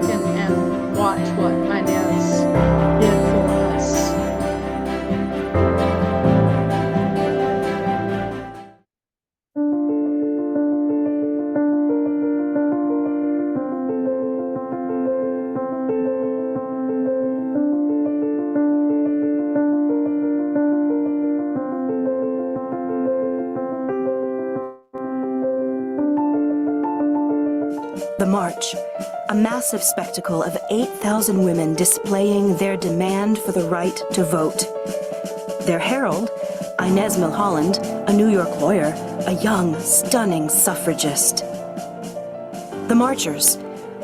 second and watch what Inez did for us. The march, a massive spectacle of 8,000 women displaying their demand for the right to vote. Their herald, Inez Milhollund, a New York lawyer, a young, stunning suffragist. The marchers,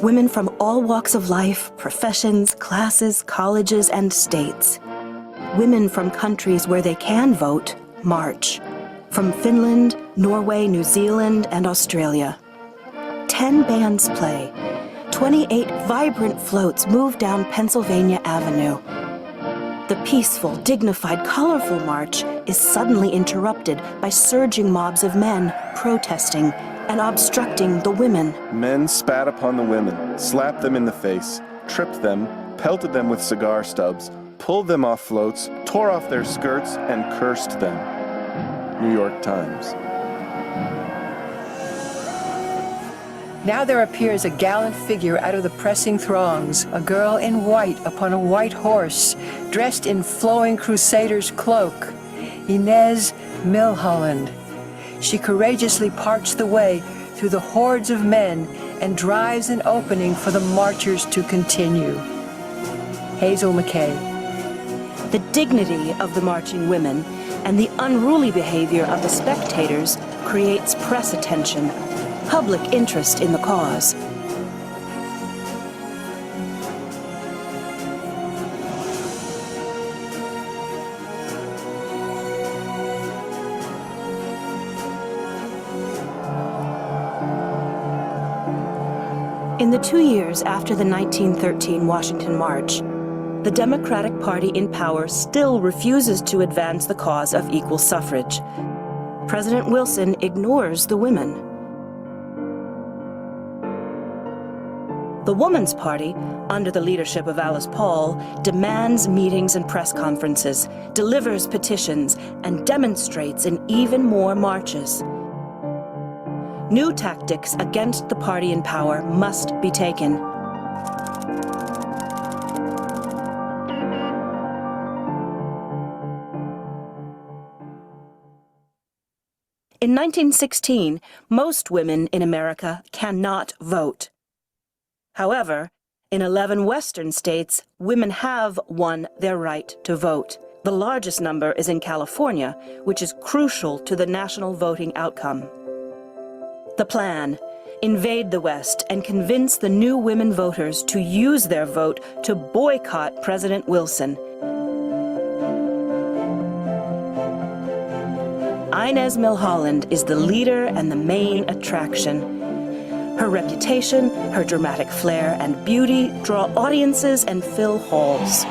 women from all walks of life, professions, classes, colleges, and states. Women from countries where they can vote, march. From Finland, Norway, New Zealand, and Australia. 10 bands play. 28 vibrant floats move down Pennsylvania Avenue. The peaceful, dignified, colorful march is suddenly interrupted by surging mobs of men protesting and obstructing the women. Men spat upon the women, slapped them in the face, tripped them, pelted them with cigar stubs, pulled them off floats, tore off their skirts, and cursed them. New York Times. Now there appears a gallant figure out of the pressing throngs, a girl in white upon a white horse, dressed in flowing crusader's cloak, Inez Milhollund. She courageously parts the way through the hordes of men and drives an opening for the marchers to continue. Hazel McKay. The dignity of the marching women and the unruly behavior of the spectators creates press attention, public interest in the cause. In the 2 years after the 1913 Washington March, the Democratic Party in power still refuses to advance the cause of equal suffrage. President Wilson ignores the women. The Woman's Party, under the leadership of Alice Paul, demands meetings and press conferences, delivers petitions, and demonstrates in even more marches. New tactics against the party in power must be taken. In 1916, most women in America cannot vote. However, in 11 Western states, women have won their right to vote. The largest number is in California, which is crucial to the national voting outcome. The plan: invade the West and convince the new women voters to use their vote to boycott President Wilson. Inez Milhollund is the leader and the main attraction. Her reputation, her dramatic flair, and beauty draw audiences and fill halls.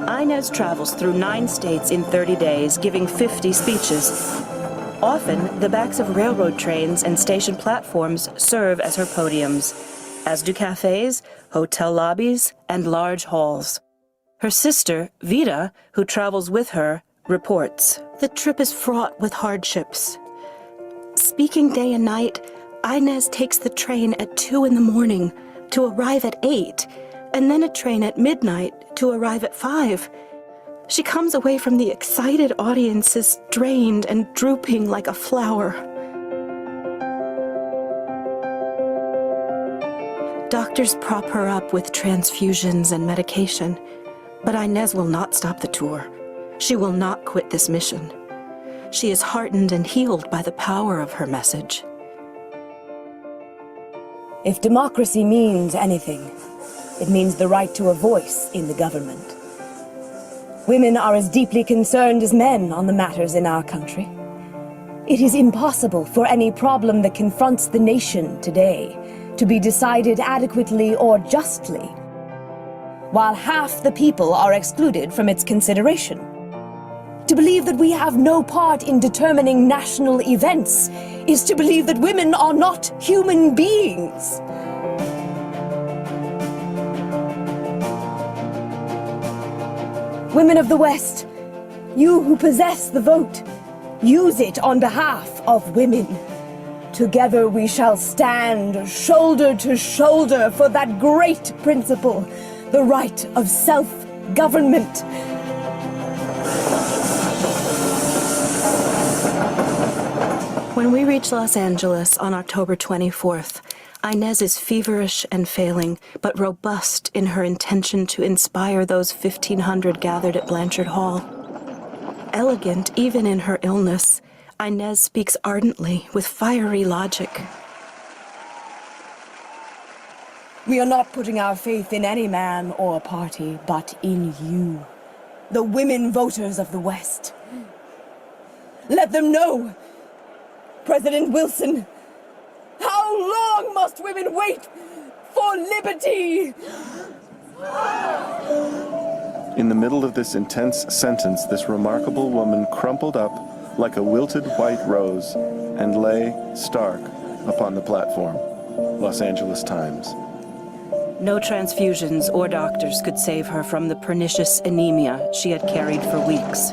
Inez travels through 9 states in 30 days, giving 50 speeches. Often, the backs of railroad trains and station platforms serve as her podiums, as do cafes, hotel lobbies, and large halls. Her sister, Vida, who travels with her, reports. The trip is fraught with hardships. Speaking day and night, Inez takes the train at 2 in the morning to arrive at 8, and then a train at midnight to arrive at 5. She comes away from the excited audiences drained and drooping like a flower. Doctors prop her up with transfusions and medication. But Inez will not stop the tour. She will not quit this mission. She is heartened and healed by the power of her message. If democracy means anything, it means the right to a voice in the government. Women are as deeply concerned as men on the matters in our country. It is impossible for any problem that confronts the nation today to be decided adequately or justly, while half the people are excluded from its consideration. To believe that we have no part in determining national events is to believe that women are not human beings. Women of the West, you who possess the vote, use it on behalf of women. Together we shall stand shoulder to shoulder for that great principle, the right of self-government. When we reach Los Angeles on October 24th, Inez is feverish and failing, but robust in her intention to inspire those 1,500 gathered at Blanchard Hall. Elegant even in her illness, Inez speaks ardently with fiery logic. We are not putting our faith in any man or party, but in you, the women voters of the West. Let them know, President Wilson, how long must women wait for liberty? In the middle of this intense sentence, this remarkable woman crumpled up like a wilted white rose and lay stark upon the platform. Los Angeles Times. No transfusions or doctors could save her from the pernicious anemia she had carried for weeks.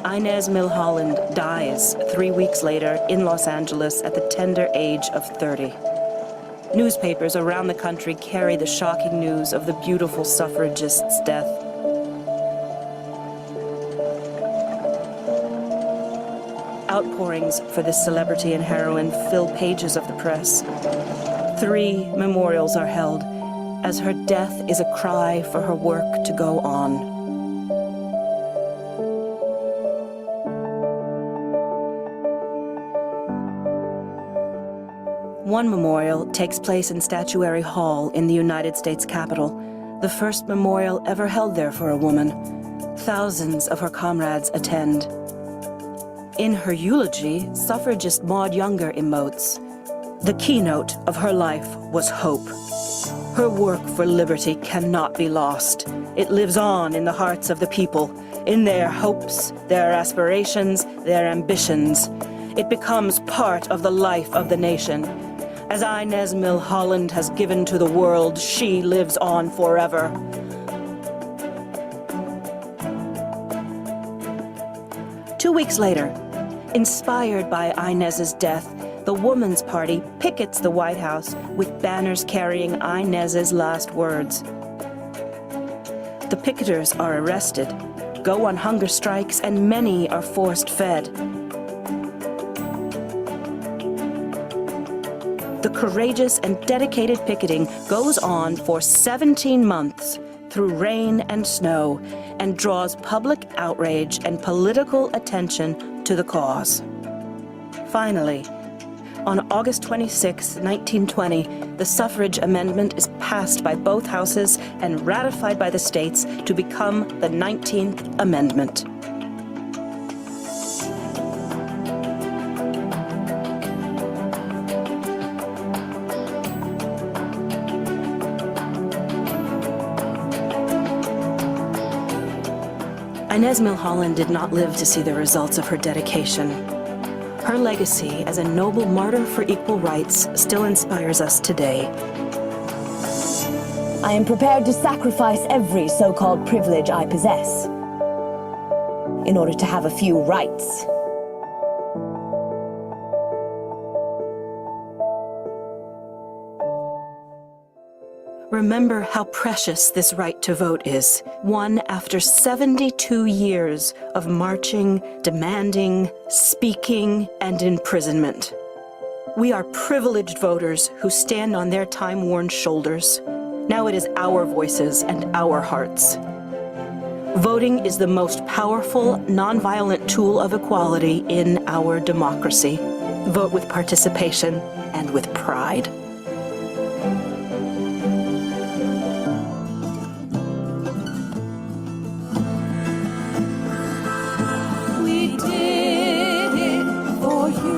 Inez Milhollund dies 3 weeks later in Los Angeles at the tender age of 30. Newspapers around the country carry the shocking news of the beautiful suffragist's death. Outpourings for this celebrity and heroine fill pages of the press. 3 memorials are held, as her death is a cry for her work to go on. One memorial takes place in Statuary Hall in the United States Capitol, the first memorial ever held there for a woman. Thousands of her comrades attend. In her eulogy, suffragist Maud Younger emotes, "The keynote of her life was hope. Her work for liberty cannot be lost. It lives on in the hearts of the people, in their hopes, their aspirations, their ambitions. It becomes part of the life of the nation. As Inez Milhollund has given to the world, she lives on forever." Two weeks later, inspired by Inez's death, the Woman's Party pickets the White House with banners carrying Inez's last words. The picketers are arrested, go on hunger strikes, and many are forced fed. The courageous and dedicated picketing goes on for 17 months through rain and snow and draws public outrage and political attention to the cause. Finally, on August 26, 1920, the suffrage amendment is passed by both houses and ratified by the states to become the 19th Amendment. Inez Milhollund did not live to see the results of her dedication. Her legacy as a noble martyr for equal rights still inspires us today. I am prepared to sacrifice every so-called privilege I possess in order to have a few rights. Remember how precious this right to vote is, won after 72 years of marching, demanding, speaking, and imprisonment. We are privileged voters who stand on their time-worn shoulders. Now it is our voices and our hearts. Voting is the most powerful, nonviolent tool of equality in our democracy. Vote with participation and with pride. We did it for you.